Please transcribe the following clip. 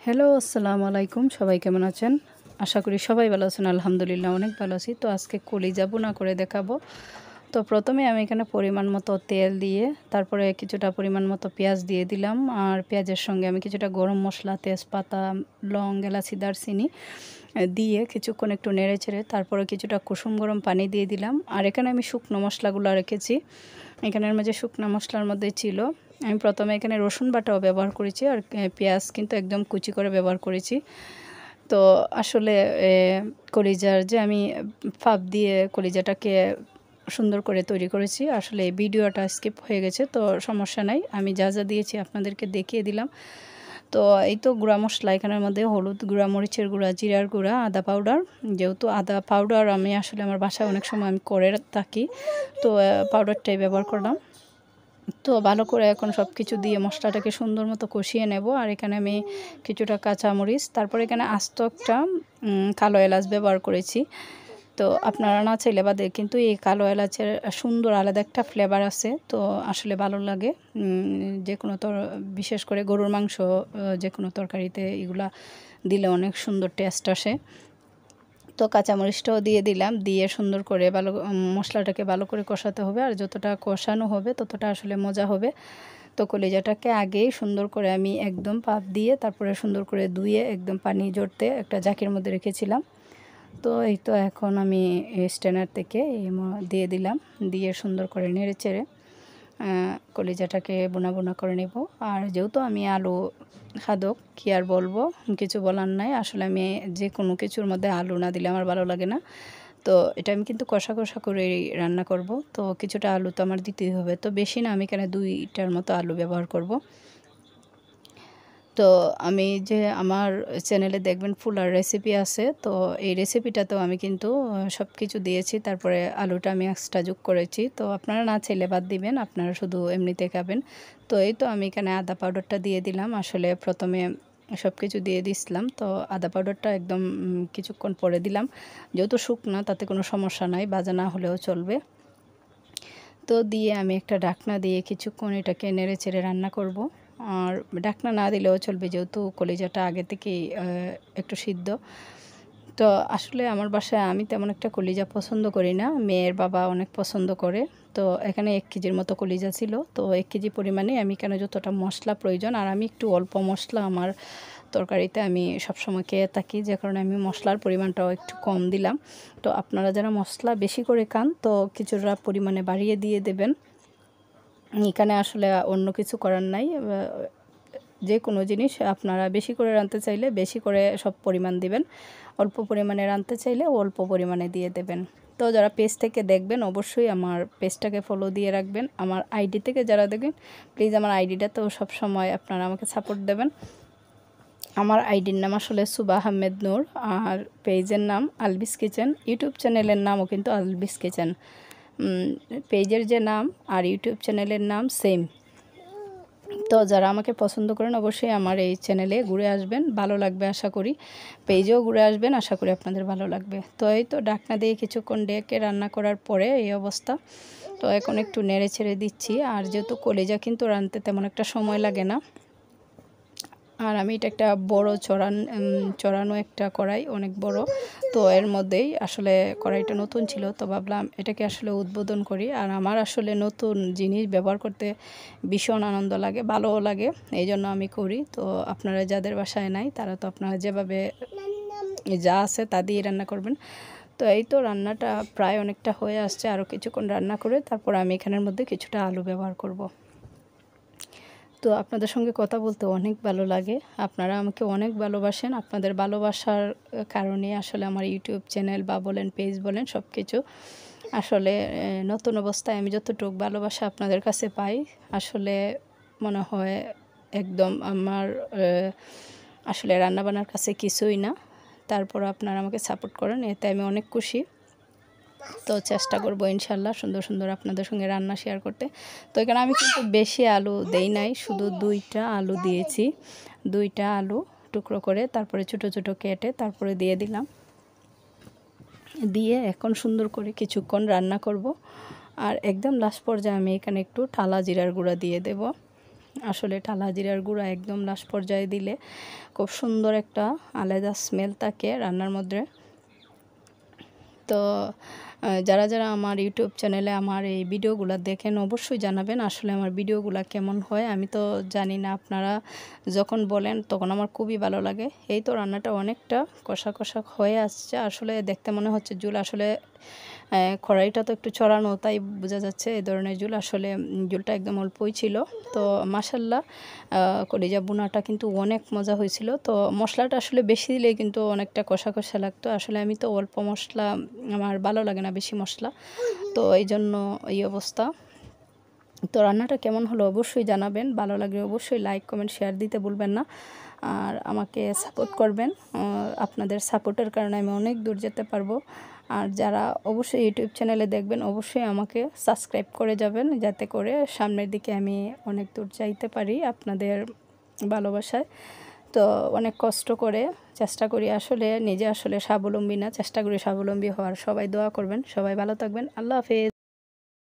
Hello, আসসালামু আলাইকুম। সবাই কেমন আছেন? আশা করি সবাই ভালো আছেন। আলহামদুলিল্লাহ অনেক ভালো আছি। তো আজকে কলিজা ভুনা করে দেখাবো। তো প্রথমে আমি এখানে পরিমাণ মতো তেল দিয়ে তারপরে কিছুটা পরিমাণ মতো পেঁয়াজ দিয়ে দিলাম। আর পেঁয়াজের সঙ্গে আমি কিছুটা গরম মশলা, তেজপাতা, লং, এলাচি, দারচিনি দিয়ে কিছুক্ষণ একটু নেড়েচেড়ে তারপরে কিছুটা কুসুম গরম পানি দিয়ে দিলাম। আর এখানে আমি শুকনো মশলাগুলো রেখেছি। এখানের মাঝে শুকনো মশলার মধ্যে ছিল আমি প্রথমে এখানে রসুন বাটাও ব্যবহার করেছি আর পেঁয়াজ কিন্তু একদম কুচি করে ব্যবহার করেছি। তো আসলে কলিজার যে আমি ফাঁপ দিয়ে কলিজাটাকে সুন্দর করে তৈরি করেছি। আসলে এই ভিডিওটা স্কিপ হয়ে গেছে, তো সমস্যা নাই, আমি যা যা দিয়েছি আপনাদেরকে দেখিয়ে দিলাম। তো এই তো গুঁড়া মশলা এখানের মধ্যে হলুদ গুঁড়া, মরিচের গুঁড়া, জিরার গুঁড়া, আদা পাউডার। যেহেতু আদা পাউডার আমি আসলে আমার বাসায় অনেক সময় আমি করে থাকি, তো পাউডারটাই ব্যবহার করলাম। তো ভালো করে এখন সব কিছু দিয়ে মশলাটাকে সুন্দর মতো কষিয়ে নেব। আর এখানে আমি কিছুটা কাঁচামরিচ, তারপর এখানে আস্ত একটা কালো এলাচ ব্যবহার করেছি। তো আপনারা না চাইলে বাদে কিন্তু এই কালো এলাচের সুন্দর আলাদা একটা ফ্লেভার আছে, তো আসলে ভালো লাগে যে কোনো বিশেষ করে গরুর মাংস, যে কোনো তরকারিতে এগুলা দিলে অনেক সুন্দর টেস্ট আসে। তো কাঁচামরিচটাও দিয়ে দিলাম, দিয়ে সুন্দর করে মশলাটাকে ভালো করে কষাতে হবে। আর যতটা কষানো হবে ততটা আসলে মজা হবে। তো কলিজাটাকে আগেই সুন্দর করে আমি একদম পাপ দিয়ে তারপরে সুন্দর করে ধুয়ে একদম পানি ঝরতে একটা জাকির মধ্যে রেখেছিলাম। তো এই তো এখন আমি স্ট্যান্ডার থেকে দিয়ে দিলাম, দিয়ে সুন্দর করে নেড়ে চেড়ে কলিজাটাকে বোনা বোনা করে নেব। আর যেহেতু আমি আলু খাদক, কি আর বলবো, কিছু বলার নাই। আসলে আমি যে কোনো কিছুর মধ্যে আলু না দিলে আমার ভালো লাগে না। তো এটা আমি কিন্তু কষা কষা করে রান্না করব। তো কিছুটা আলু তো আমার দিতেই হবে, তো বেশি না, আমি এখানে 2টার মতো আলু ব্যবহার করব। তো আমি যে আমার চ্যানেলে দেখবেন ফুলার রেসিপি আছে, তো এই রেসিপিটাতেও আমি কিন্তু সব কিছু দিয়েছি। তারপরে আলুটা আমি এক্সট্রা যোগ করেছি। তো আপনারা না চাইলে বাদ দিবেন, আপনারা শুধু এমনিতে খাবেন। তো এই তো আমি এখানে আদা পাউডারটা দিয়ে দিলাম। আসলে প্রথমে সব কিছু দিয়ে দিছিলাম, তো আদা পাউডারটা একদম কিছুক্ষণ পরে দিলাম। যেহেতু শুকনা তাতে কোনো সমস্যা নাই, ভাজা না হলেও চলবে। তো দিয়ে আমি একটা ঢাকনা দিয়ে কিছুক্ষণ এটাকে নেড়ে চেড়ে রান্না করব। আর ঢাকনা না দিলেও চলবে, যেহেতু কলিজাটা আগে থেকেই একটু সিদ্ধ। তো আসলে আমার বাসায় আমি তেমন একটা কলিজা পছন্দ করি না, মেয়ের বাবা অনেক পছন্দ করে। তো এখানে 1 কেজির মতো কলিজা ছিল। তো 1 কেজি পরিমাণে আমি কেন যতটা মশলা প্রয়োজন, আর আমি একটু অল্প মশলা আমার তরকারিতে আমি সবসময় খেয়ে থাকি, যে কারণে আমি মশলার পরিমাণটাও একটু কম দিলাম। তো আপনারা যারা মশলা বেশি করে খান তো কিছুটা পরিমাণে বাড়িয়ে দিয়ে দেবেন। এখানে আসলে অন্য কিছু করার নাই। যে কোনো জিনিস আপনারা বেশি করে রাঁধতে চাইলে বেশি করে সব পরিমাণ দিবেন, অল্প পরিমাণে রাঁধতে চাইলে অল্প পরিমাণে দিয়ে দেবেন। তো যারা পেজ থেকে দেখবেন অবশ্যই আমার পেজটাকে ফলো দিয়ে রাখবেন। আমার আইডি থেকে যারা দেখবেন প্লিজ আমার আইডিটাতেও সবসময় আপনারা আমাকে সাপোর্ট দেবেন। আমার আইডির নাম আসলে সুবা আহমেদ নূর, আর পেজের নাম আলবিস কিচেন, ইউটিউব চ্যানেলের নামও কিন্তু আলবিস কিচেন। পেজের যে নাম আর ইউটিউব চ্যানেলের নাম সেম। তো যারা আমাকে পছন্দ করেন অবশ্যই আমার এই চ্যানেলে ঘুরে আসবেন, ভালো লাগবে আশা করি। পেজেও ঘুরে আসবেন, আশা করি আপনাদের ভালো লাগবে। তো এই তো ঢাকনা দিয়ে কিছুক্ষণ ডেকে রান্না করার পরে এই অবস্থা। তো এখন একটু নেড়ে ছেড়ে দিচ্ছি। আর যেহেতু কলিজা কিন্তু রাঁধতে তেমন একটা সময় লাগে না, আর আমি এটা একটা বড় চড়ানো একটা কড়াই, অনেক বড়। তো এর মধ্যেই আসলে কড়াইটা নতুন ছিল, তো ভাবলাম এটাকে আসলে উদ্বোধন করি। আর আমার আসলে নতুন জিনিস ব্যবহার করতে ভীষণ আনন্দ লাগে, ভালোও লাগে, এই জন্য আমি করি। তো আপনারা যাদের বাসায় নাই তারা তো আপনারা যেভাবে যা আছে তা দিয়ে রান্না করবেন। তো এই তো রান্নাটা প্রায় অনেকটা হয়ে আসছে, আরও কিছুক্ষণ রান্না করে তারপর আমি এখানের মধ্যে কিছুটা আলু ব্যবহার করব। তো আপনাদের সঙ্গে কথা বলতে অনেক ভালো লাগে, আপনারা আমাকে অনেক ভালোবাসেন। আপনাদের ভালোবাসার কারণে আসলে আমার ইউটিউব চ্যানেল বা বলেন পেজ বলেন সব কিছু আসলে নতুন অবস্থায় আমি যতটুকু ভালোবাসা আপনাদের কাছে পাই, আসলে মনে হয় একদম আমার আসলে রান্নাবান্নার কাছে কিছুই না। তারপর আপনারা আমাকে সাপোর্ট করেন, এতে আমি অনেক খুশি। তো চেষ্টা করবো ইনশাল্লাহ সুন্দর সুন্দর আপনাদের সঙ্গে রান্না শেয়ার করতে। তো এখানে আমি কিন্তু বেশি আলু দেই নাই, শুধু 2টা আলু দিয়েছি। 2টা আলু টুকরো করে তারপরে ছোটো ছোটো কেটে তারপরে দিয়ে দিলাম, দিয়ে এখন সুন্দর করে কিছুক্ষণ রান্না করব। আর একদম লাস্ট পর্যায়ে আমি এখানে একটু টালা জিরার গুঁড়া দিয়ে দেব। আসলে টালা জিরার গুঁড়া একদম লাস্ট পর্যায়ে দিলে খুব সুন্দর একটা আলাদা স্মেল থাকে রান্নার মধ্যে। তো যারা যারা আমার ইউটিউব চ্যানেলে আমার এই ভিডিওগুলো দেখেন অবশ্যই জানাবেন আসলে আমার ভিডিওগুলো কেমন হয়। আমি তো জানি না, আপনারা যখন বলেন তখন আমার খুবই ভালো লাগে। এই তো রান্নাটা অনেকটা কষা কষা হয়ে আসছে, আসলে দেখতে মনে হচ্ছে ঝোল আসলে কড়াইটা তো একটু চড়ানো, তাই বোঝা যাচ্ছে এই ধরনের ঝোল। আসলে ঝোলটা একদম অল্পই ছিল। তো মাশাল্লাহ কলিজা বোনাটা কিন্তু অনেক মজা হয়েছিল। তো মশলাটা আসলে বেশি দিলে কিন্তু অনেকটা কষা কষা লাগতো। আসলে আমি তো অল্প মশলা, আমার ভালো লাগে না বেশি মশলা, তো এই জন্য এই অবস্থা। তো রান্নাটা কেমন হলো অবশ্যই জানাবেন, ভালো লাগলে অবশ্যই লাইক কমেন্ট শেয়ার দিতে ভুলবেন না। আর আমাকে সাপোর্ট করবেন, আপনাদের সাপোর্টের কারণে আমি অনেক দূর যেতে পারবো। আর যারা অবশ্যই ইউটিউব চ্যানেলে দেখবেন অবশ্যই আমাকে সাবস্ক্রাইব করে যাবেন, যাতে করে সামনের দিকে আমি অনেক দূর যাইতে পারি আপনাদের ভালোবাসায়। তো অনেক কষ্ট করে চেষ্টা করি, আসলে নিজে আসলে স্বাবলম্বী না, চেষ্টা করি স্বাবলম্বী হওয়ার। সবাই দোয়া করবেন, সবাই ভালো থাকবেন। আল্লাহ হাফেজ।